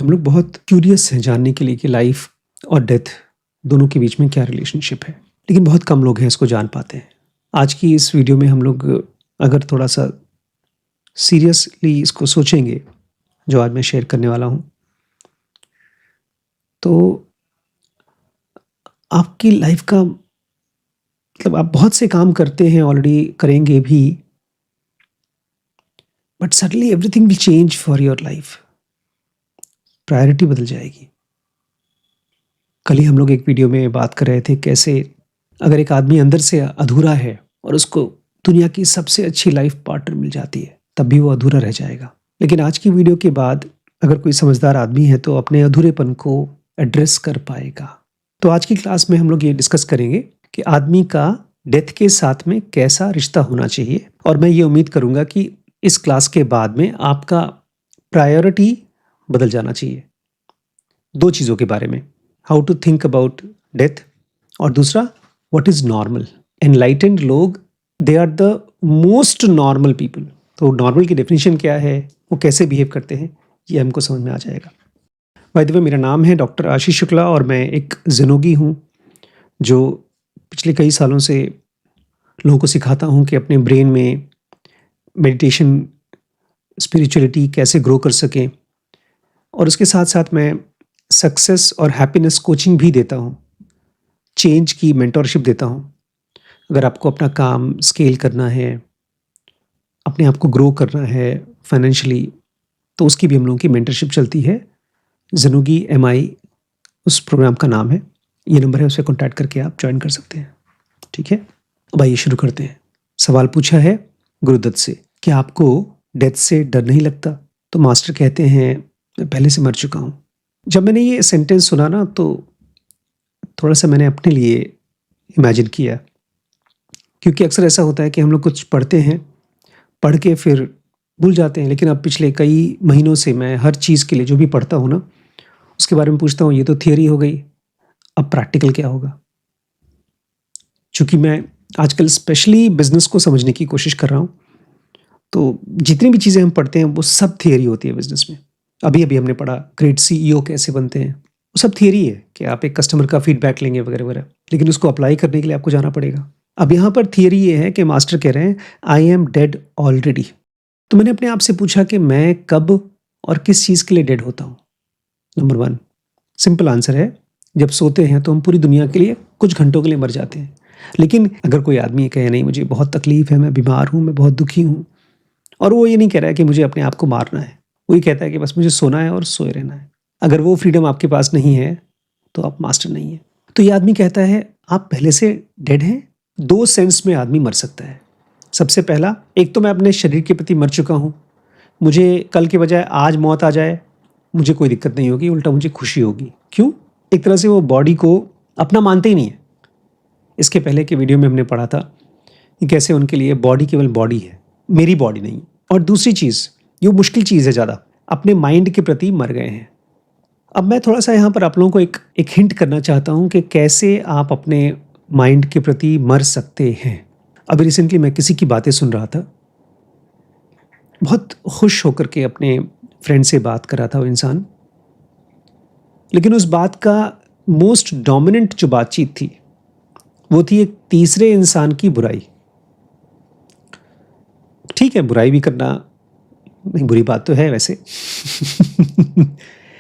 हम लोग बहुत क्यूरियस हैं जानने के लिए कि लाइफ और डेथ दोनों के बीच में क्या रिलेशनशिप है, लेकिन बहुत कम लोग हैं इसको जान पाते हैं। आज की इस वीडियो में हम लोग अगर थोड़ा सा सीरियसली इसको सोचेंगे, जो आज मैं शेयर करने वाला हूँ, तो आपकी लाइफ का मतलब आप बहुत से काम करते हैं, ऑलरेडी करेंगे भी, but suddenly everything will change for your life. Priority बदल जाएगी। कल ही हम लोग एक वीडियो में बात कर रहे थे कैसे अगर एक आदमी अंदर से अधूरा है और उसको दुनिया की सबसे अच्छी लाइफ पार्टनर मिल जाती है, तब भी वो अधूरा रह जाएगा। लेकिन आज की वीडियो के बाद अगर कोई समझदार आदमी है तो अपने अधूरेपन को एड्रेस कर पाएगा। तो आज की क्लास में हम लोग ये डिस्कस करेंगे कि आदमी का डेथ के साथ में कैसा रिश्ता होना चाहिए, और मैं ये उम्मीद करूंगा कि इस क्लास के बाद में आपका प्रायोरिटी बदल जाना चाहिए। दो चीज़ों के बारे में, how to think about death, और दूसरा व्हाट इज़ नॉर्मल। एनलाइटेंड लोग they are the most normal people. तो नॉर्मल की डेफिनेशन क्या है, वो कैसे बिहेव करते हैं, ये हमको समझ में आ जाएगा। बाय द वे, मेरा नाम है डॉक्टर आशीष शुक्ला और मैं एक ज़िनोगी हूँ जो पिछले कई सालों से लोगों को सिखाता हूँ कि अपने ब्रेन में मेडिटेशन, स्पिरिचुअलिटी कैसे ग्रो कर सकें, और उसके साथ साथ मैं सक्सेस और हैप्पीनेस कोचिंग भी देता हूँ, चेंज की मेंटरशिप देता हूँ। अगर आपको अपना काम स्केल करना है, अपने आप को ग्रो करना है फाइनेंशियली, तो उसकी भी हम लोगों की मेंटरशिप चलती है। ज़िनोगी MI उस प्रोग्राम का नाम है। ये नंबर है, उससे कॉन्टैक्ट करके आप ज्वाइन कर सकते हैं। ठीक है, अब आइए शुरू करते हैं। सवाल पूछा है गुरुदत्त से कि आपको डेथ से डर नहीं लगता? तो मास्टर कहते हैं मैं पहले से मर चुका हूँ। जब मैंने ये सेंटेंस सुना ना, तो थोड़ा सा मैंने अपने लिए इमेजिन किया, क्योंकि अक्सर ऐसा होता है कि हम लोग कुछ पढ़ते हैं, पढ़ के फिर भूल जाते हैं। लेकिन अब पिछले कई महीनों से मैं हर चीज़ के लिए जो भी पढ़ता हूँ ना, उसके बारे में पूछता हूँ, ये तो थियरी हो गई, अब प्रैक्टिकल क्या होगा। चूँकि मैं आजकल स्पेशली बिजनेस को समझने की कोशिश कर रहा हूँ, तो जितनी भी चीज़ें हम पढ़ते हैं वो सब थियरी होती है बिजनेस में। अभी अभी हमने पढ़ा ग्रेट CEO कैसे बनते हैं, वो सब थियरी है कि आप एक कस्टमर का फीडबैक लेंगे वगैरह वगैरह, लेकिन उसको अप्लाई करने के लिए आपको जाना पड़ेगा। अब यहाँ पर थियरी ये है कि मास्टर कह रहे हैं आई एम डेड ऑलरेडी। तो मैंने अपने आप से पूछा कि मैं कब और किस चीज़ के लिए डेड होता हूँ। नंबर 1 सिंपल आंसर है, जब सोते हैं तो हम पूरी दुनिया के लिए कुछ घंटों के लिए मर जाते हैं। लेकिन अगर कोई आदमी कहे नहीं मुझे बहुत तकलीफ है, मैं बीमार हूँ, मैं बहुत दुखी हूँ, और वो ये नहीं कह रहा है कि मुझे अपने आप को मारना है, वो ये कहता है कि बस मुझे सोना है और सोए रहना है, अगर वो फ्रीडम आपके पास नहीं है तो आप मास्टर नहीं है। तो ये आदमी कहता है आप पहले से डेड हैं। 2 सेंस में आदमी मर सकता है। सबसे पहला, एक तो मैं अपने शरीर के प्रति मर चुका हूँ, मुझे कल के बजाय आज मौत आ जाए, मुझे कोई दिक्कत नहीं होगी, उल्टा मुझे खुशी होगी। क्यों? एक तरह से वो बॉडी को अपना मानते ही नहीं है। इसके पहले के वीडियो में हमने पढ़ा था कि कैसे उनके लिए बॉडी केवल बॉडी है, मेरी बॉडी नहीं। और दूसरी चीज़, ये मुश्किल चीज़ है ज़्यादा, अपने माइंड के प्रति मर गए हैं। अब मैं थोड़ा सा यहाँ पर आप लोगों को एक हिंट करना चाहता हूँ कि कैसे आप अपने माइंड के प्रति मर सकते हैं। अभी रिसेंटली मैं किसी की बातें सुन रहा था, बहुत खुश होकर के अपने फ्रेंड से बात कर रहा था वो इंसान, लेकिन उस बात का मोस्ट डोमिनेंट जो बातचीत थी वो थी एक तीसरे इंसान की बुराई। ठीक है, बुराई भी करना नहीं बुरी बात तो है वैसे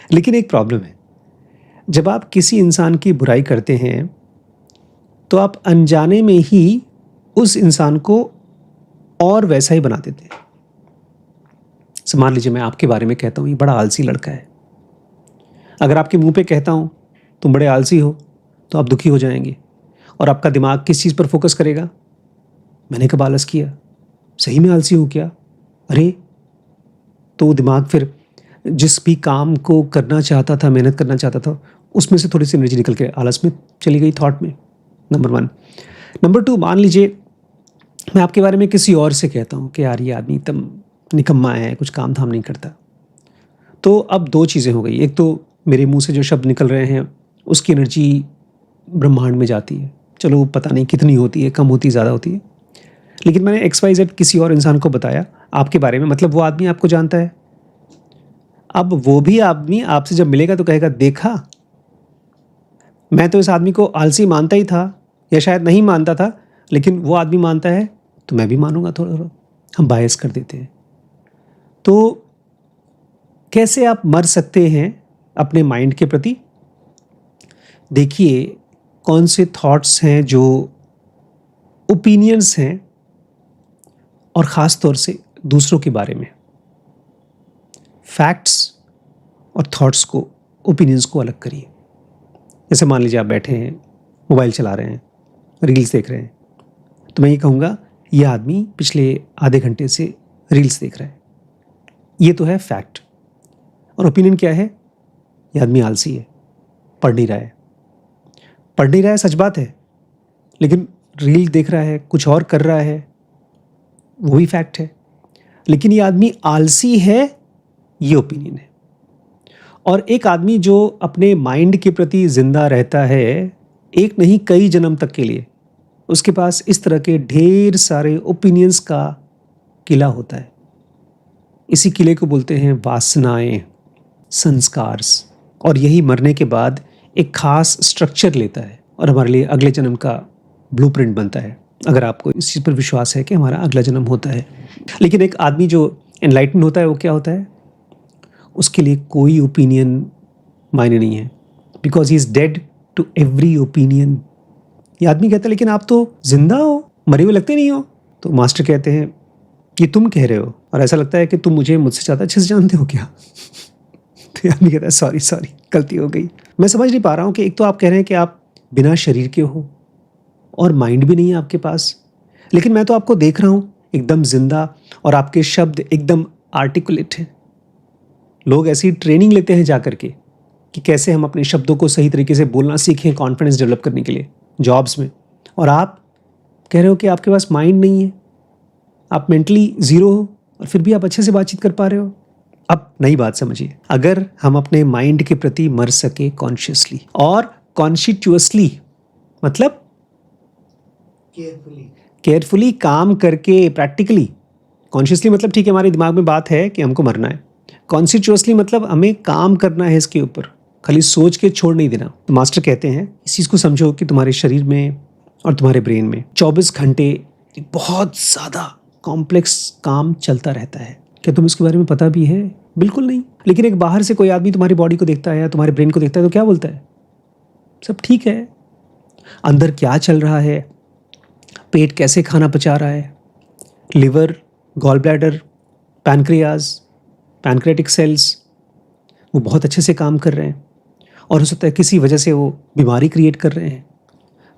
लेकिन एक प्रॉब्लम है, जब आप किसी इंसान की बुराई करते हैं तो आप अनजाने में ही उस इंसान को और वैसा ही बना देते हैं। मान लीजिए मैं आपके बारे में कहता हूँ ये बड़ा आलसी लड़का है, अगर आपके मुंह पे कहता हूँ तुम बड़े आलसी हो, तो आप दुखी हो जाएंगे, और आपका दिमाग किस चीज़ पर फोकस करेगा? मैंने कब आलस किया, सही में आलसी हूँ क्या, अरे। तो दिमाग फिर जिस भी काम को करना चाहता था, मेहनत करना चाहता था, उसमें से थोड़ी सी एनर्जी निकल के आलस में चली गई, थॉट में। नंबर 1। नंबर 2, मान लीजिए मैं आपके बारे में किसी और से कहता हूँ कि यार ये आदमी एकदम निकम्मा है, कुछ काम धाम नहीं करता। तो अब 2 चीज़ें हो गई, एक तो मेरे मुंह से जो शब्द निकल रहे हैं उसकी एनर्जी ब्रह्मांड में जाती है, चलो पता नहीं कितनी होती है, कम होती है, ज़्यादा होती है, लेकिन मैंने XYZ किसी और इंसान को बताया आपके बारे में, मतलब वो आदमी आपको जानता है। अब वो भी आदमी आपसे जब मिलेगा तो कहेगा, देखा, मैं तो इस आदमी को आलसी मानता ही था, या शायद नहीं मानता था, लेकिन वो आदमी मानता है तो मैं भी मानूंगा थोड़ा थोड़ा। हम बायस कर देते हैं। तो कैसे आप मर सकते हैं अपने माइंड के प्रति? देखिए, कौन से थॉट्स हैं जो ओपिनियंस हैं, और ख़ास तौर से दूसरों के बारे में। फैक्ट्स और थॉट्स को, ओपिनियंस को अलग करिए। जैसे मान लीजिए आप बैठे हैं, मोबाइल चला रहे हैं, रील्स देख रहे हैं, तो मैं ये कहूँगा ये आदमी पिछले आधे घंटे से रील्स देख रहा है। ये तो है फैक्ट। और ओपिनियन क्या है? ये आदमी आलसी है, पढ़ नहीं रहा है। पढ़ नहीं रहा है सच बात है, लेकिन रील देख रहा है, कुछ और कर रहा है, वो भी फैक्ट है। लेकिन ये आदमी आलसी है, ये ओपिनियन है। और एक आदमी जो अपने माइंड के प्रति जिंदा रहता है, एक नहीं कई जन्म तक के लिए, उसके पास इस तरह के ढेर सारे ओपिनियंस का किला होता है। इसी किले को बोलते हैं वासनाएं, संस्कार। और यही मरने के बाद एक खास स्ट्रक्चर लेता है और हमारे लिए अगले जन्म का ब्लूप्रिंट बनता है, अगर आपको इस चीज़ पर विश्वास है कि हमारा अगला जन्म होता है। लेकिन एक आदमी जो एनलाइटन होता है, वो क्या होता है? उसके लिए कोई ओपिनियन मायने नहीं है, because he is dead to every opinion. ये आदमी कहता है, लेकिन आप तो जिंदा हो, मरे हुए लगते नहीं हो। तो मास्टर कहते हैं, ये तुम कह रहे हो, और ऐसा लगता है कि तुम मुझे मुझसे ज़्यादा अच्छे से जानते हो क्या? तो आदमी कहता है, सॉरी गलती हो गई। मैं समझ नहीं पा रहा हूँ कि एक तो आप कह रहे हैं कि आप बिना शरीर के हो और माइंड भी नहीं है आपके पास, लेकिन मैं तो आपको देख रहा हूँ एकदम जिंदा, और आपके शब्द एकदम आर्टिकुलेट हैं। लोग ऐसी ट्रेनिंग लेते हैं जा करके कि कैसे हम अपने शब्दों को सही तरीके से बोलना सीखें, कॉन्फिडेंस डेवलप करने के लिए जॉब्स में। और आप कह रहे हो कि आपके पास माइंड नहीं है, आप मेंटली जीरो हो, और फिर भी आप अच्छे से बातचीत कर पा रहे हो। अब नई बात समझिए, अगर हम अपने माइंड के प्रति मर सके कॉन्शियसली और कॉन्शिट्यूअसली, मतलब केयरफुली काम करके, प्रैक्टिकली। कॉन्शियसली मतलब ठीक है, हमारे दिमाग में बात है कि हमको मरना है। कॉन्शिट्यूअसली मतलब हमें काम करना है इसके ऊपर, खाली सोच के छोड़ नहीं देना। तो मास्टर कहते हैं, इस चीज़ को समझो कि तुम्हारे शरीर में और तुम्हारे ब्रेन में 24 घंटे बहुत ज़्यादा कॉम्प्लेक्स काम चलता रहता है। क्या तुम इसके बारे में पता भी है? बिल्कुल नहीं। लेकिन एक बाहर से कोई आदमी तुम्हारी बॉडी को देखता है या तुम्हारे ब्रेन को देखता है तो क्या बोलता है? सब ठीक है। अंदर क्या चल रहा है, पेट कैसे खाना पचा रहा है, liver, gall bladder, pancreas, pancreatic cells, वो बहुत अच्छे से काम कर रहे हैं। और हो सकता है किसी वजह से वो बीमारी क्रिएट कर रहे हैं।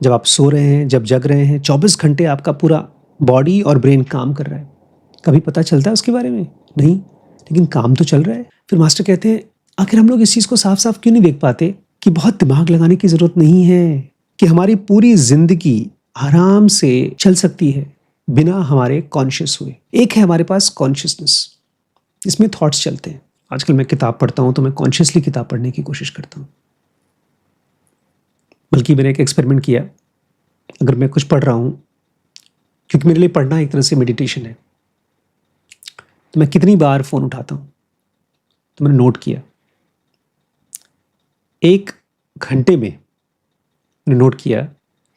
जब आप सो रहे हैं, जब जग रहे हैं, 24 घंटे आपका पूरा बॉडी और ब्रेन काम कर रहा है। कभी पता चलता है उसके बारे में? नहीं, लेकिन काम तो चल रहा है। फिर मास्टर कहते हैं, आखिर हम लोग इस चीज़ को साफ साफ क्यों नहीं देख पाते कि बहुत दिमाग लगाने की ज़रूरत नहीं है, कि हमारी पूरी जिंदगी आराम से चल सकती है बिना हमारे कॉन्शियस हुए। एक है हमारे पास कॉन्शियसनेस, इसमें थॉट्स चलते हैं। आजकल मैं किताब पढ़ता हूँ तो मैं कॉन्शियसली किताब पढ़ने की कोशिश करता हूँ। बल्कि मैंने एक एक्सपेरिमेंट किया, अगर मैं कुछ पढ़ रहा हूँ, क्योंकि मेरे लिए पढ़ना एक तरह से मेडिटेशन है, तो मैं कितनी बार फ़ोन उठाता हूँ। तो मैंने नोट किया, 1 घंटे में मैंने नोट किया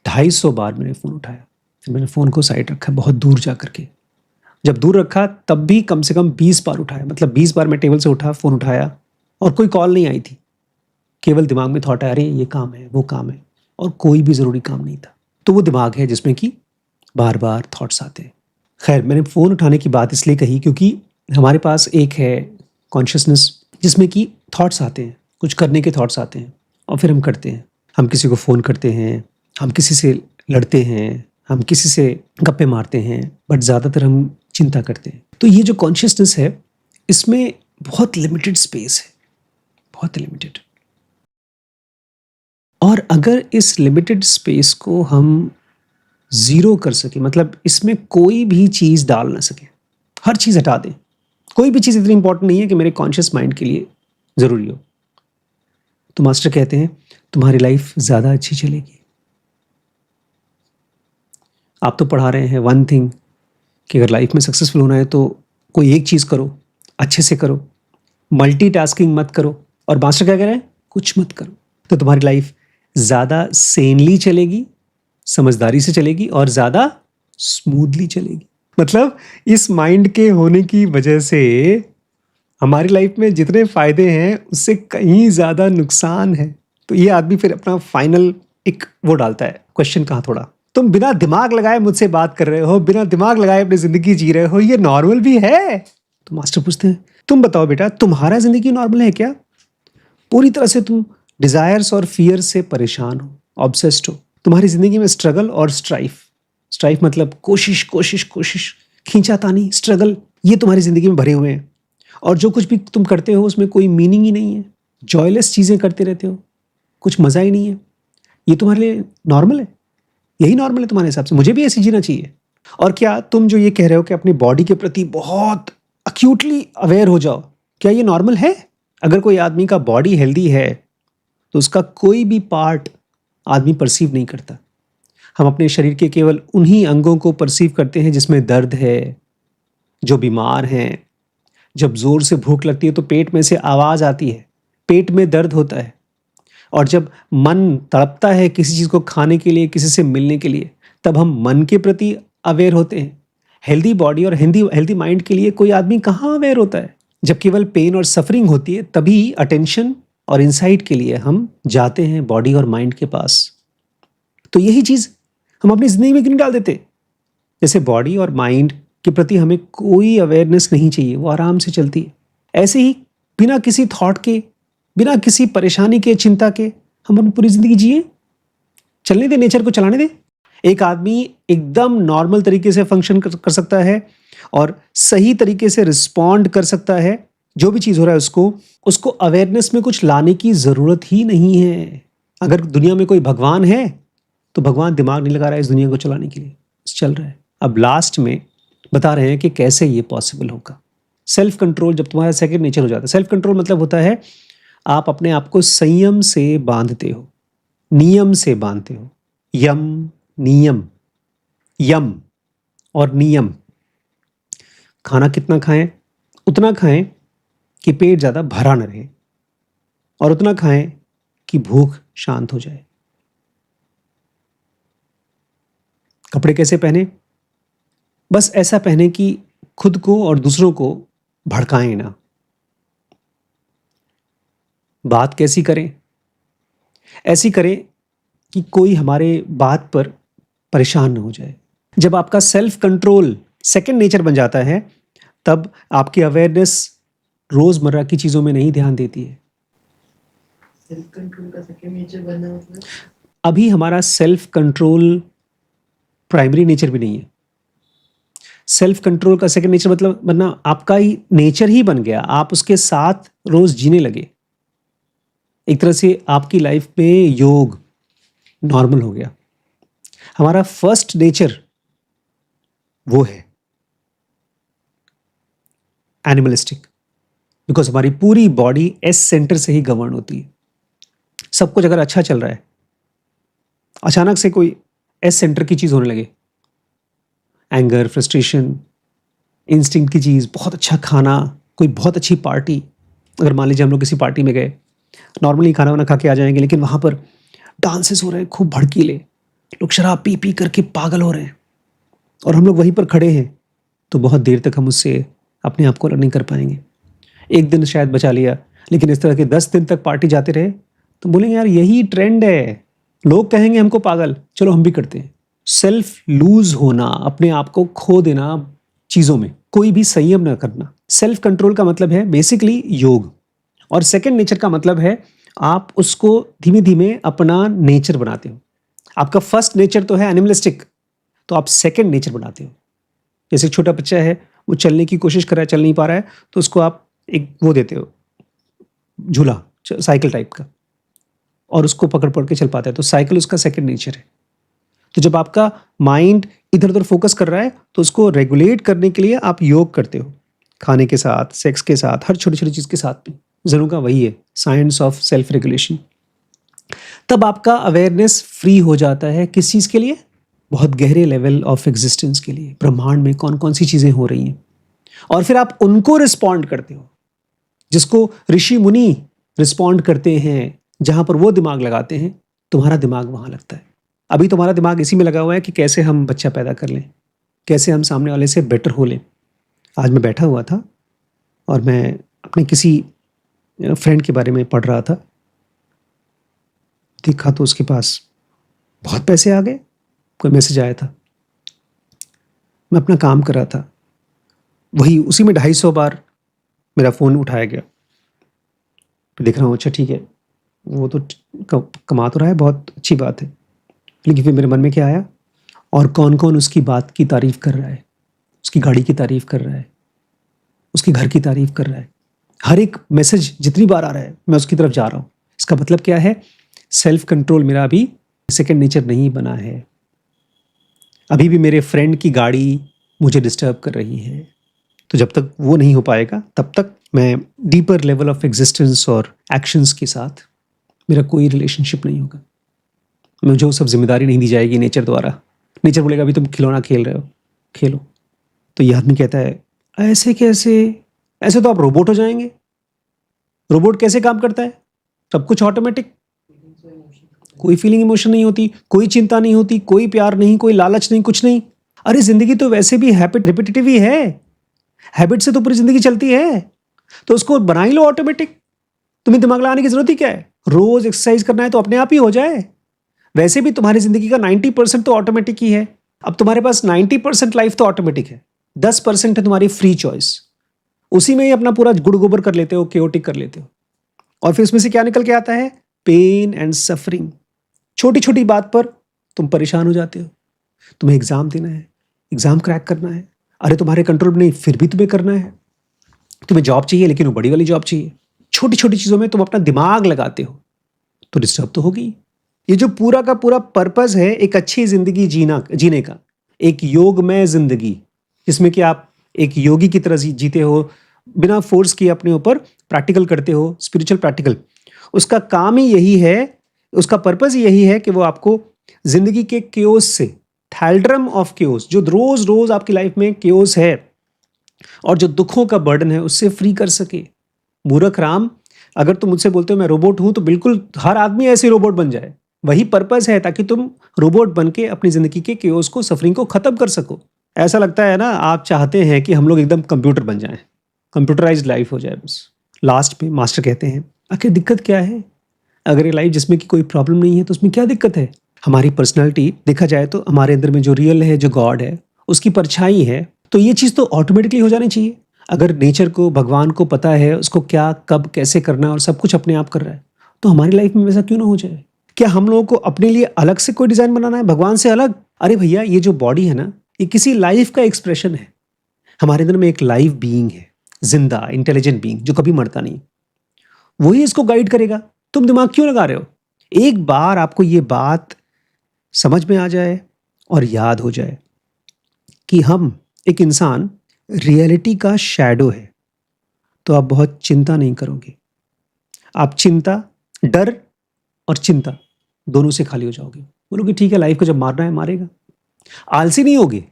250 बार मैंने फ़ोन उठाया। फिर मैंने फ़ोन को साइड रखा, बहुत दूर जा करके। जब दूर रखा तब भी कम से कम 20 बार उठाया, मतलब 20 बार मैं टेबल से उठा, फ़ोन उठाया, और कोई कॉल नहीं आई थी। केवल दिमाग में थॉट आया, अरे ये काम है, वो काम है, और कोई भी ज़रूरी काम नहीं था। तो वो दिमाग है जिसमें कि बार बार थॉट्स आते हैं। खैर, मैंने फ़ोन उठाने की बात इसलिए कही क्योंकि हमारे पास एक है कॉन्शियसनेस जिसमें कि थॉट्स आते हैं, कुछ करने के थॉट्स आते हैं, और फिर हम करते हैं। हम किसी को फ़ोन करते हैं, हम किसी से लड़ते हैं, हम किसी से गप्पे मारते हैं, बट ज़्यादातर हम चिंता करते हैं। तो ये जो कॉन्शियसनेस है, इसमें बहुत लिमिटेड स्पेस है, बहुत लिमिटेड। और अगर इस लिमिटेड स्पेस को हम ज़ीरो कर सके, मतलब इसमें कोई भी चीज़ डाल ना सके, हर चीज़ हटा दें, कोई भी चीज़ इतनी इंपॉर्टेंट नहीं है कि मेरे कॉन्शियस माइंड के लिए ज़रूरी हो, तो मास्टर कहते हैं तुम्हारी लाइफ ज़्यादा अच्छी चलेगी। आप तो पढ़ा रहे हैं वन थिंग, कि अगर लाइफ में सक्सेसफुल होना है तो कोई एक चीज़ करो, अच्छे से करो, मल्टीटास्किंग मत करो। और मास्टर क्या कह रहे हैं? कुछ मत करो। तो तुम्हारी लाइफ ज़्यादा सेनली चलेगी, समझदारी से चलेगी और ज़्यादा स्मूथली चलेगी। मतलब इस माइंड के होने की वजह से हमारी लाइफ में जितने फायदे हैं उससे कहीं ज़्यादा नुकसान है। तो ये आदमी फिर अपना फाइनल एक वो डालता है क्वेश्चन कहाँ थोड़ा, तुम बिना दिमाग लगाए मुझसे बात कर रहे हो, बिना दिमाग लगाए अपनी ज़िंदगी जी रहे हो, ये नॉर्मल भी है? तो मास्टर पूछते हैं तुम बताओ बेटा, तुम्हारा ज़िंदगी नॉर्मल है क्या? पूरी तरह से तुम डिज़ायर्स और फियर से परेशान हो, ऑब्सेस्ड हो। तुम्हारी ज़िंदगी में स्ट्रगल और स्ट्राइफ मतलब कोशिश कोशिश कोशिश, खींचातानी, स्ट्रगल, ये तुम्हारी ज़िंदगी में भरे हुए हैं। और जो कुछ भी तुम करते हो उसमें कोई मीनिंग ही नहीं है, जॉयलेस चीज़ें करते रहते हो, कुछ मज़ा ही नहीं है। ये तुम्हारे लिए नॉर्मल है? यही नॉर्मल है तुम्हारे हिसाब से? मुझे भी ऐसे जीना चाहिए? और क्या तुम जो ये कह रहे हो कि अपनी बॉडी के प्रति बहुत अक्यूटली अवेयर हो जाओ, क्या ये नॉर्मल है? अगर कोई आदमी का बॉडी हेल्दी है तो उसका कोई भी पार्ट आदमी परसीव नहीं करता। हम अपने शरीर के केवल उन्हीं अंगों को परसीव करते हैं जिसमें दर्द है, जो बीमार हैं। जब जोर से भूख लगती है तो पेट में से आवाज़ आती है, पेट में दर्द होता है। और जब मन तड़पता है किसी चीज़ को खाने के लिए, किसी से मिलने के लिए, तब हम मन के प्रति अवेयर होते हैं। हेल्दी बॉडी और हेल्दी माइंड के लिए कोई आदमी कहाँ अवेयर होता है? जब केवल पेन और सफरिंग होती है तभी अटेंशन और इंसाइट के लिए हम जाते हैं बॉडी और माइंड के पास। तो यही चीज़ हम अपनी ज़िंदगी में क्यों नहीं डाल देते? जैसे बॉडी और माइंड के प्रति हमें कोई अवेयरनेस नहीं चाहिए, वो आराम से चलती है। ऐसे ही बिना किसी थॉट के, बिना किसी परेशानी के, चिंता के हम अपनी पूरी ज़िंदगी जिए। चलने दे, नेचर को चलाने दे। एक आदमी एकदम नॉर्मल तरीके से फंक्शन कर सकता है और सही तरीके से रिस्पॉन्ड कर सकता है जो भी चीज़ हो रहा है उसको अवेयरनेस में कुछ लाने की ज़रूरत ही नहीं है। अगर दुनिया में कोई भगवान है तो भगवान दिमाग नहीं लगा रहा है इस दुनिया को चलाने के लिए, चल रहा है। अब लास्ट में बता रहे हैं कि कैसे ये पॉसिबल होगा। सेल्फ कंट्रोल जब तुम्हारा सेकंड नेचर हो जाता है। सेल्फ कंट्रोल मतलब होता है आप अपने आप को संयम से बांधते हो, नियम से बांधते हो। नियम, यम और नियम। खाना कितना खाएं? उतना खाएं कि पेट ज़्यादा भरा न रहे, और उतना खाएं कि भूख शांत हो जाए। कपड़े कैसे पहने? बस ऐसा पहने कि खुद को और दूसरों को भड़काएं ना। बात कैसी करें? ऐसी करें कि कोई हमारे बात पर परेशान न हो जाए। जब आपका सेल्फ कंट्रोल सेकंड नेचर बन जाता है तब आपकी अवेयरनेस रोजमर्रा की चीजों में नहीं ध्यान देती है। सेल्फ कंट्रोल का सेकंड नेचर बनना मतलब अभी हमारा सेल्फ कंट्रोल प्राइमरी नेचर भी नहीं है। सेल्फ कंट्रोल का सेकंड नेचर मतलब बनना आपका ही नेचर ही बन गया, आप उसके साथ रोज जीने लगे। एक तरह से आपकी लाइफ में योग नॉर्मल हो गया। हमारा फर्स्ट नेचर वो है एनिमलिस्टिक, बिकॉज हमारी पूरी बॉडी एस सेंटर से ही गवर्न होती है। सब कुछ अगर अच्छा चल रहा है, अचानक से कोई एस सेंटर की चीज होने लगे, एंगर, फ्रस्ट्रेशन, इंस्टिंक्ट की चीज, बहुत अच्छा खाना, कोई बहुत अच्छी पार्टी। अगर मान लीजिए हम लोग किसी पार्टी में गए, नॉर्मली खाना वाना खा के आ जाएंगे, लेकिन वहां पर डांसेस हो रहे हैं खूब भड़कीले, लोग शराब पी पी करके पागल हो रहे हैं और हम लोग वहीं पर खड़े हैं, तो बहुत देर तक हम उससे अपने आप को अलग नहीं कर पाएंगे। एक दिन शायद बचा लिया, लेकिन इस तरह के 10 दिन तक पार्टी जाते रहे तो बोलेंगे यार यही ट्रेंड है, लोग कहेंगे हमको पागल, चलो हम भी करते हैं। सेल्फ लूज होना, अपने आप को खो देना चीज़ों में, कोई भी संयम न करना। सेल्फ कंट्रोल का मतलब है बेसिकली योग, और सेकंड नेचर का मतलब है आप उसको धीमे धीमे अपना नेचर बनाते हो। आपका फर्स्ट नेचर तो है एनिमलिस्टिक, तो आप सेकंड नेचर बनाते हो। जैसे एक छोटा बच्चा है, वो चलने की कोशिश कर रहा है, चल नहीं पा रहा है, तो उसको आप एक वो देते हो, झूला, साइकिल टाइप का, और उसको पकड़ पकड़ के चल पाता है, तो साइकिल उसका सेकंड नेचर है। तो जब आपका माइंड इधर उधर फोकस कर रहा है तो उसको रेगुलेट करने के लिए आप योग करते हो, खाने के साथ, सेक्स के साथ, हर छोटी छोटी चीज़ के साथ में। जरूर का वही है साइंस ऑफ सेल्फ रेगुलेशन। तब आपका अवेयरनेस फ्री हो जाता है किस चीज़ के लिए? बहुत गहरे लेवल ऑफ एग्जिस्टेंस के लिए, ब्रह्मांड में कौन कौन सी चीज़ें हो रही हैं, और फिर आप उनको रिस्पॉन्ड करते हो। जिसको ऋषि मुनि रिस्पॉन्ड करते हैं, जहां पर वो दिमाग लगाते हैं, तुम्हारा दिमाग वहां लगता है। अभी तुम्हारा दिमाग इसी में लगा हुआ है कि कैसे हम बच्चा पैदा कर लें, कैसे हम सामने वाले से बेटर हो लें। आज मैं बैठा हुआ था और मैं अपने किसी फ्रेंड के बारे में पढ़ रहा था। देखा तो उसके पास बहुत पैसे आ गए, कोई मैसेज आया था। मैं अपना काम कर रहा था, वही उसी में 250 बार मेरा फ़ोन उठाया गया। तो देख रहा हूँ, अच्छा ठीक है, वो तो कमा तो रहा है, बहुत अच्छी बात है। लेकिन फिर मेरे मन में क्या आया, और कौन कौन उसकी बात की तारीफ़ कर रहा है, उसकी गाड़ी की तारीफ़ कर रहा है, उसके घर की तारीफ़ कर रहा है। हर एक मैसेज जितनी बार आ रहा है मैं उसकी तरफ जा रहा हूँ। इसका मतलब क्या है, सेल्फ कंट्रोल मेरा अभी सेकंड नेचर नहीं बना है। अभी भी मेरे फ्रेंड की गाड़ी मुझे डिस्टर्ब कर रही है। तो जब तक वो नहीं हो पाएगा तब तक मैं डीपर लेवल ऑफ एग्जिस्टेंस और एक्शंस के साथ मेरा कोई रिलेशनशिप नहीं होगा। मुझे वो सब जिम्मेदारी नहीं दी जाएगी नेचर द्वारा। नेचर बोलेगा अभी तुम खिलौना खेल रहे हो, खेलो। तो ये आदमी कहता है ऐसे कैसे, ऐसे तो आप रोबोट हो जाएंगे। रोबोट कैसे काम करता है, सब कुछ ऑटोमेटिक, कोई फीलिंग इमोशन नहीं होती, कोई चिंता नहीं होती, कोई प्यार नहीं, कोई लालच नहीं, कुछ नहीं। अरे जिंदगी तो वैसे भी हैबिट रिपीटेटिव ही है, हैबिट से तो पूरी जिंदगी चलती है। तो उसको बना ही लो ऑटोमेटिक। तुम्हें दिमाग लगाने की जरूरत ही क्या है, रोज एक्सरसाइज करना है तो अपने आप ही हो जाए। वैसे भी तुम्हारी जिंदगी का 90% तो ऑटोमेटिक ही है। अब तुम्हारे पास 90% लाइफ तो ऑटोमेटिक है, 10% है तुम्हारी फ्री चॉइस। उसी में ही अपना पूरा गुड़ गोबर कर लेते हो, केओटिक कर लेते हो। और फिर उसमें से क्या निकल के आता है, पेन एंड सफरिंग। छोटी छोटी बात पर तुम परेशान हो जाते हो। तुम्हें एग्जाम देना है, एग्जाम क्रैक करना है, अरे तुम्हारे कंट्रोल में नहीं फिर भी तुम्हें करना है। तुम्हें जॉब चाहिए लेकिन वो बड़ी वाली जॉब चाहिए। छोटी छोटी चीजों में तुम अपना दिमाग लगाते हो तो डिस्टर्ब तो होगी। ये जो पूरा का पूरा पर्पस है एक अच्छी जिंदगी जीने का, एक योगमय जिंदगी, जिसमें कि आप एक योगी की तरह जीते हो, बिना फोर्स किए अपने ऊपर प्रैक्टिकल करते हो, स्पिरिचुअल प्रैक्टिकल। उसका काम ही यही है, उसका पर्पस ही यही है कि वो आपको जिंदगी के केओस से, थैल्ड्रम ऑफ केओस, जो रोज रोज आपकी लाइफ में केओस है और जो दुखों का बर्डन है, उससे फ्री कर सके। मूर्ख राम, अगर तुम मुझसे बोलते हो मैं रोबोट हूं, तो बिल्कुल हर आदमी ऐसे रोबोट बन जाए। वही पर्पस है, ताकि तुम रोबोट बन के अपनी जिंदगी के केओस को, सफरिंग को खत्म कर सको। ऐसा लगता है ना, आप चाहते हैं कि हम लोग एकदम कंप्यूटर बन जाएं, कंप्यूटराइज्ड लाइफ हो जाए बस। लास्ट में मास्टर कहते हैं आखिर दिक्कत क्या है, अगर ये लाइफ जिसमें कि कोई प्रॉब्लम नहीं है तो उसमें क्या दिक्कत है। हमारी पर्सनालिटी देखा जाए तो हमारे अंदर में जो रियल है, जो गॉड है, उसकी परछाई है। तो ये चीज़ तो ऑटोमेटिकली हो जानी चाहिए। अगर नेचर को, भगवान को पता है उसको क्या, कब, कैसे करना है और सब कुछ अपने आप कर रहा है, तो हमारी लाइफ में वैसा क्यों ना हो जाए। क्या हम लोगों को अपने लिए अलग से कोई डिज़ाइन बनाना है, भगवान से अलग? अरे भैया, ये जो बॉडी है ना, ये किसी लाइफ का एक्सप्रेशन है। हमारे अंदर में एक लाइव बीइंग है, जिंदा इंटेलिजेंट बीइंग, जो कभी मरता नहीं। वही इसको गाइड करेगा। तुम दिमाग क्यों लगा रहे हो? एक बार आपको ये बात समझ में आ जाए और याद हो जाए कि हम, एक इंसान रियलिटी का शैडो है, तो आप बहुत चिंता नहीं करोगे। आप चिंता, डर और चिंता दोनों से खाली हो जाओगे। बोलोगे ठीक है, लाइफ को जब मारना है मारेगा। आलसी नहीं होगे,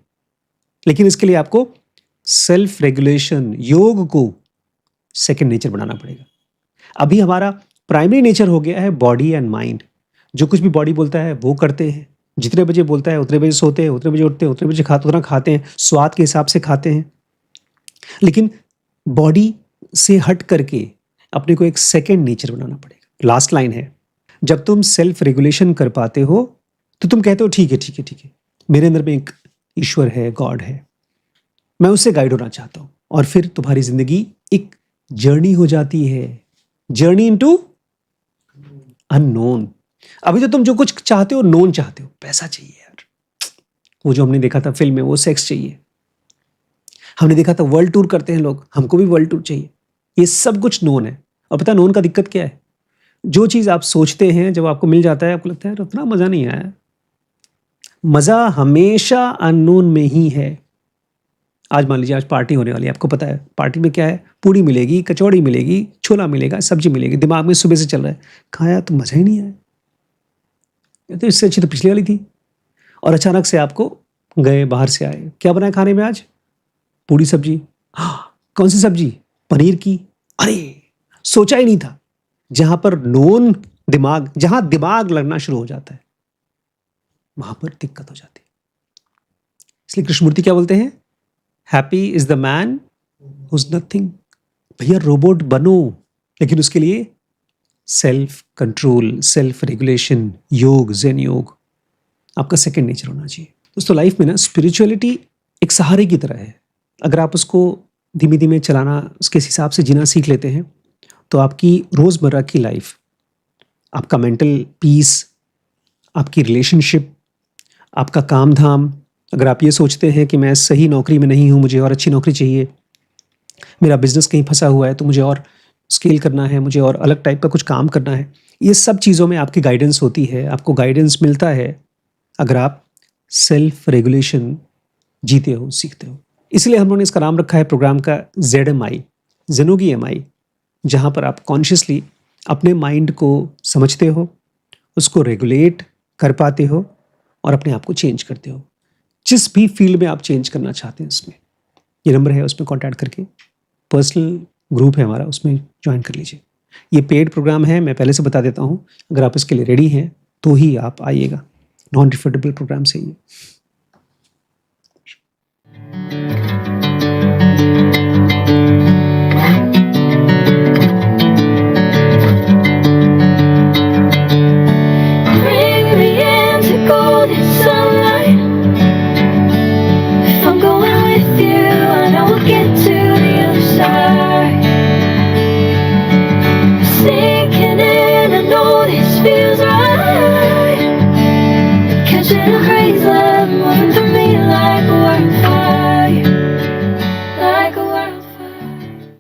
लेकिन इसके लिए आपको सेल्फ रेगुलेशन, योग को सेकंड नेचर बनाना पड़ेगा। अभी हमारा प्राइमरी नेचर हो गया है बॉडी एंड माइंड। जो कुछ भी बॉडी बोलता है वो करते हैं, जितने बजे बोलता है उतने बजे सोते हैं, उतने बजे उठते हैं, उतने बजे उतना खाते हैं, स्वाद के हिसाब से खाते हैं। लेकिन बॉडी से हट करके अपने को एक सेकंड नेचर बनाना पड़ेगा। लास्ट लाइन है, जब तुम सेल्फ रेगुलेशन कर पाते हो तो तुम कहते हो ठीक है ठीक है ठीक है, मेरे अंदर में एक ईश्वर है, गॉड है, मैं उससे गाइड होना चाहता हूं। और फिर तुम्हारी जिंदगी एक जर्नी हो जाती है, जर्नी इनटू अननोन। अभी तो तुम जो कुछ चाहते हो, नोन चाहते हो। पैसा चाहिए यार, वो जो हमने देखा था फिल्म में, वो सेक्स चाहिए। हमने देखा था वर्ल्ड टूर करते हैं लोग, हमको भी वर्ल्ड टूर चाहिए। ये सब कुछ नोन है। और पता नोन का दिक्कत क्या है, जो चीज आप सोचते हैं जब आपको मिल जाता है, आपको लगता है यार उतना मजा नहीं आया। मजा हमेशा अननोन में ही है। आज मान लीजिए आज पार्टी होने वाली है, आपको पता है पार्टी में क्या है, पूड़ी मिलेगी, कचौड़ी मिलेगी, छोला मिलेगा, सब्जी मिलेगी। दिमाग में सुबह से चल रहा है, खाया तो मजा ही नहीं आया, ये तो इससे अच्छी तो पिछली वाली थी। और अचानक से आपको गए, बाहर से आए, क्या बनाया खाने में आज? पूड़ी सब्जी। हाँ, कौन सी सब्जी? पनीर की। अरे सोचा ही नहीं था। जहां पर नोन दिमाग, जहां दिमाग लगना शुरू हो जाता है, वहां पर दिक्कत हो जाती है। इसलिए कृष्णमूर्ति क्या बोलते हैं? Happy is the man who is nothing. भैया रोबोट बनो, लेकिन उसके लिए सेल्फ कंट्रोल, सेल्फ रेगुलेशन, योग, ज़ेन योग आपका सेकंड नेचर होना चाहिए। दोस्तों लाइफ में ना स्पिरिचुअलिटी एक सहारे की तरह है। अगर आप उसको धीमे धीमे चलाना, उसके हिसाब से जीना सीख लेते हैं, तो आपकी रोज़मर्रा की लाइफ, आपका मेंटल पीस, आपकी रिलेशनशिप, आपका काम धाम, अगर आप ये सोचते हैं कि मैं सही नौकरी में नहीं हूँ, मुझे और अच्छी नौकरी चाहिए, मेरा बिजनेस कहीं फंसा हुआ है तो मुझे और स्केल करना है, मुझे और अलग टाइप का कुछ काम करना है, ये सब चीज़ों में आपकी गाइडेंस होती है। आपको गाइडेंस मिलता है अगर आप सेल्फ रेगुलेशन जीते हो, सीखते हो। इसलिए हम लोगों ने इसका नाम रखा है प्रोग्राम का ZMI, ज़ेनोगी MI, जहाँ पर आप कॉन्शियसली अपने माइंड को समझते हो, उसको रेगुलेट कर पाते हो और अपने आप को चेंज करते हो। जिस भी फील्ड में आप चेंज करना चाहते हैं, इसमें ये नंबर है, उसमें कांटेक्ट करके पर्सनल ग्रुप है हमारा, उसमें ज्वाइन कर लीजिए। ये पेड प्रोग्राम है, मैं पहले से बता देता हूँ। अगर आप इसके लिए रेडी हैं तो ही आप आइएगा। नॉन रिफंडेबल प्रोग्राम से ही है।